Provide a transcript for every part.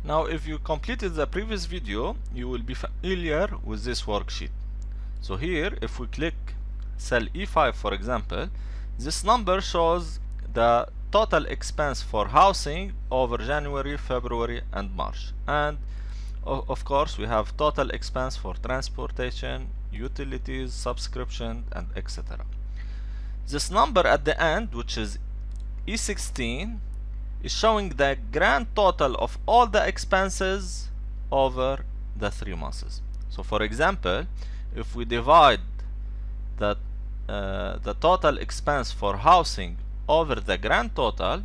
Now if you completed the previous video, you will be familiar with this worksheet. So here, if we click cell E5 for example, this number shows the total expense for housing over January, February and March, and of course we have total expense for transportation, utilities, subscription and etc. This number at the end, which is E16, is showing the grand total of all the expenses over the 3 months. So for example, if we divide the total expense for housing over the grand total,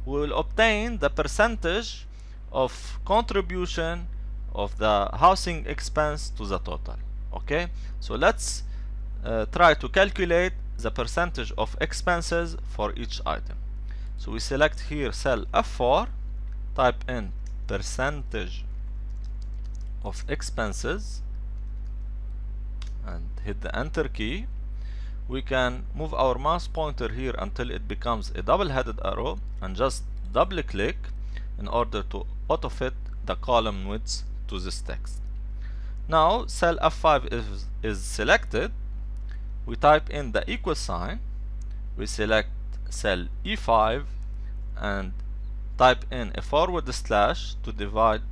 we will obtain the percentage of contribution of the housing expense to the total. Okay, so let's try to calculate the percentage of expenses for each item. So we select here cell F4, type in percentage of expenses and hit the enter key. We can move our mouse pointer here until it becomes a double-headed arrow and just double click in order to auto fit the column widths to this text. Now cell F5 is selected. We type in the equal sign, we select cell E5 and type in a forward slash to divide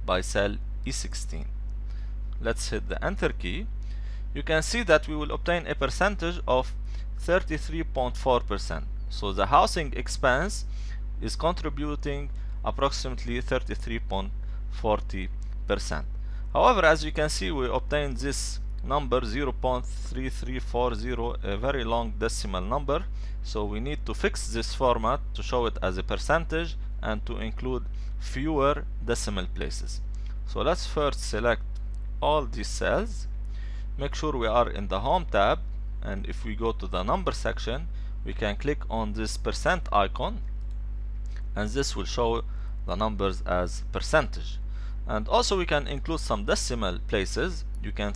by cell E16. Let's hit the enter key. You can see that we will obtain a percentage of 33.4%. So the housing expense is contributing approximately 33.40%. However, as you can see, we obtained this number 0.3340, a very long decimal number. So we need to fix this format to show it as a percentage and to include fewer decimal places. So let's first select all these cells. Make sure we are in the Home tab, and if we go to the number section, we can click on this percent icon and this will show the numbers as percentage. And also we can include some decimal places. You can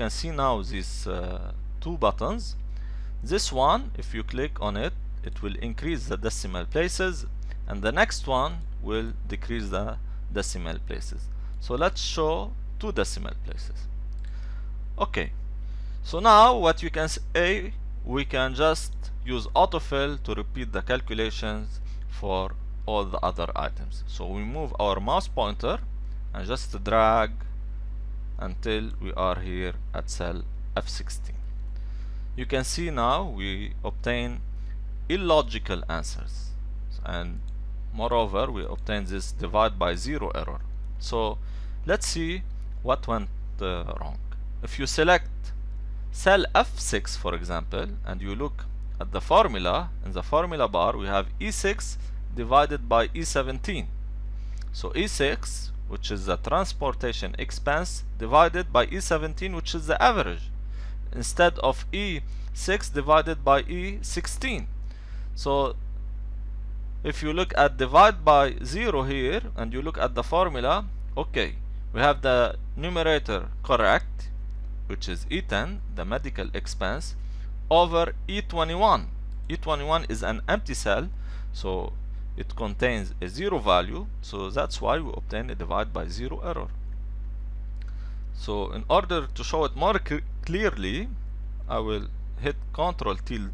see now these 2 buttons. This one, if you click on it, it will increase the decimal places, and the next one will decrease the decimal places. So let's show 2 decimal places. Okay, so now what you can say, we can just use autofill to repeat the calculations for all the other items. So we move our mouse pointer and just drag until we are here at cell F16. You can see now we obtain illogical answers, and moreover we obtain this divide by 0 error. So let's see what went wrong. If you select cell F6 for example and you look at the formula, in the formula bar we have E6 divided by E17. So E6, which is the transportation expense, divided by E17, which is the average, instead of E6 divided by E16. So if you look at divide by 0 here and you look at the formula, okay, we have the numerator correct, which is E10, the medical expense, over E21. E21 is an empty cell, so it contains a 0 value, so that's why we obtain a divide by 0 error. So in order to show it more clearly, I will hit Ctrl tilde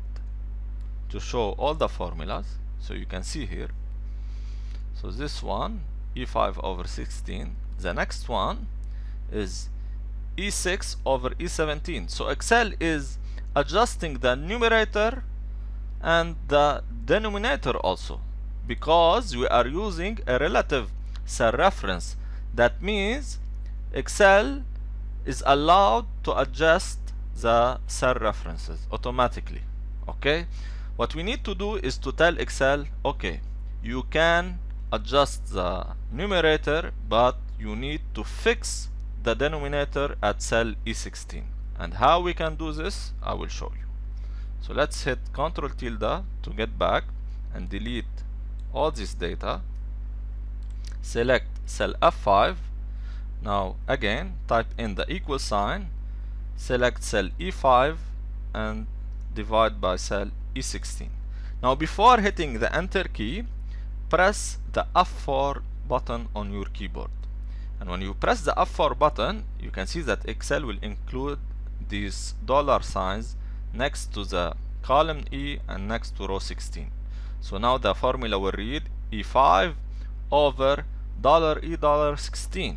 to show all the formulas. So you can see here. So this one, E5 over 16. The next one is E6 over E17. So Excel is adjusting the numerator and the denominator also, because we are using a relative cell reference. That means Excel is allowed to adjust the cell references automatically. Okay, what we need to do is to tell Excel, okay, you can adjust the numerator, but you need to fix the denominator at cell E16. And how we can do this, I will show you. So let's hit Ctrl tilde to get back and delete all this data. Select cell F5. Now again type in the equal sign, select cell E5 and divide by cell E16. Now before hitting the enter key, press the F4 button on your keyboard. And when you press the F4 button, you can see that Excel will include these dollar signs next to the column E and next to row 16. So now the formula will read E5 over $E $16.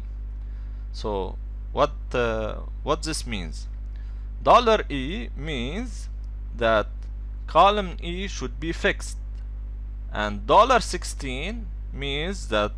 So what this means? $E means that column E should be fixed, and $16 means that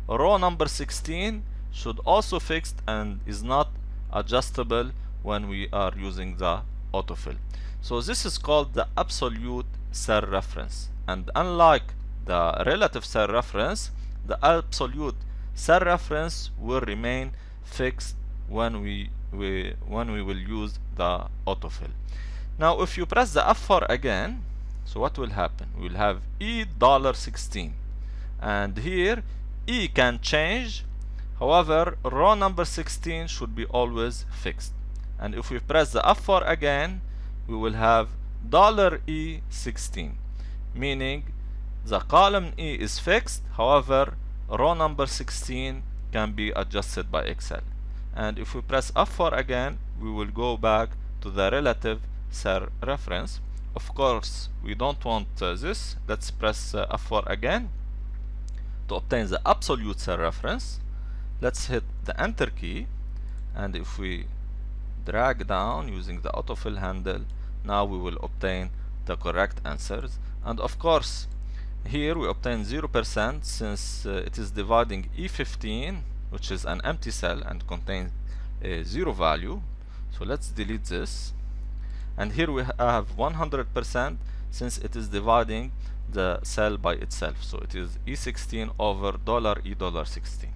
row number 16 should also fixed and is not adjustable when we are using the autofill. So this is called the absolute cell reference, and unlike the relative cell reference, the absolute cell reference will remain fixed when we will use the autofill. Now if you press the F4 again, so what will happen? We will have E $16, and here E can change. However, row number 16 should be always fixed. And if we press the F4 again, we will have $E $16, meaning the column E is fixed. However, row number 16 can be adjusted by Excel. And if we press F4 again, we will go back to the relative cell reference. Of course, we don't want this. Let's press F4 again to obtain the absolute cell reference. Let's hit the enter key, and if we drag down using the autofill handle, now we will obtain the correct answers. And of course, here we obtain 0% since it is dividing E15, which is an empty cell and contains a 0 value. So let's delete this. And here we have 100% since it is dividing the cell by itself. So it is E16 over $E $16.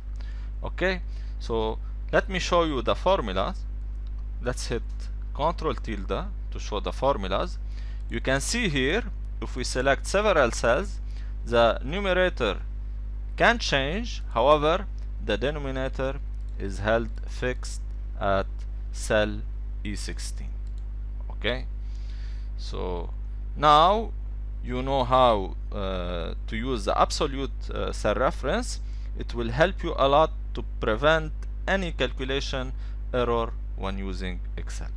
Okay, so let me show you the formulas. Let's hit Ctrl tilde to show the formulas. You can see here, if we select several cells, the numerator can change. However, the denominator is held fixed at cell E16. Okay, so now you know how to use the absolute cell reference. It will help you a lot to prevent any calculation error when using Excel.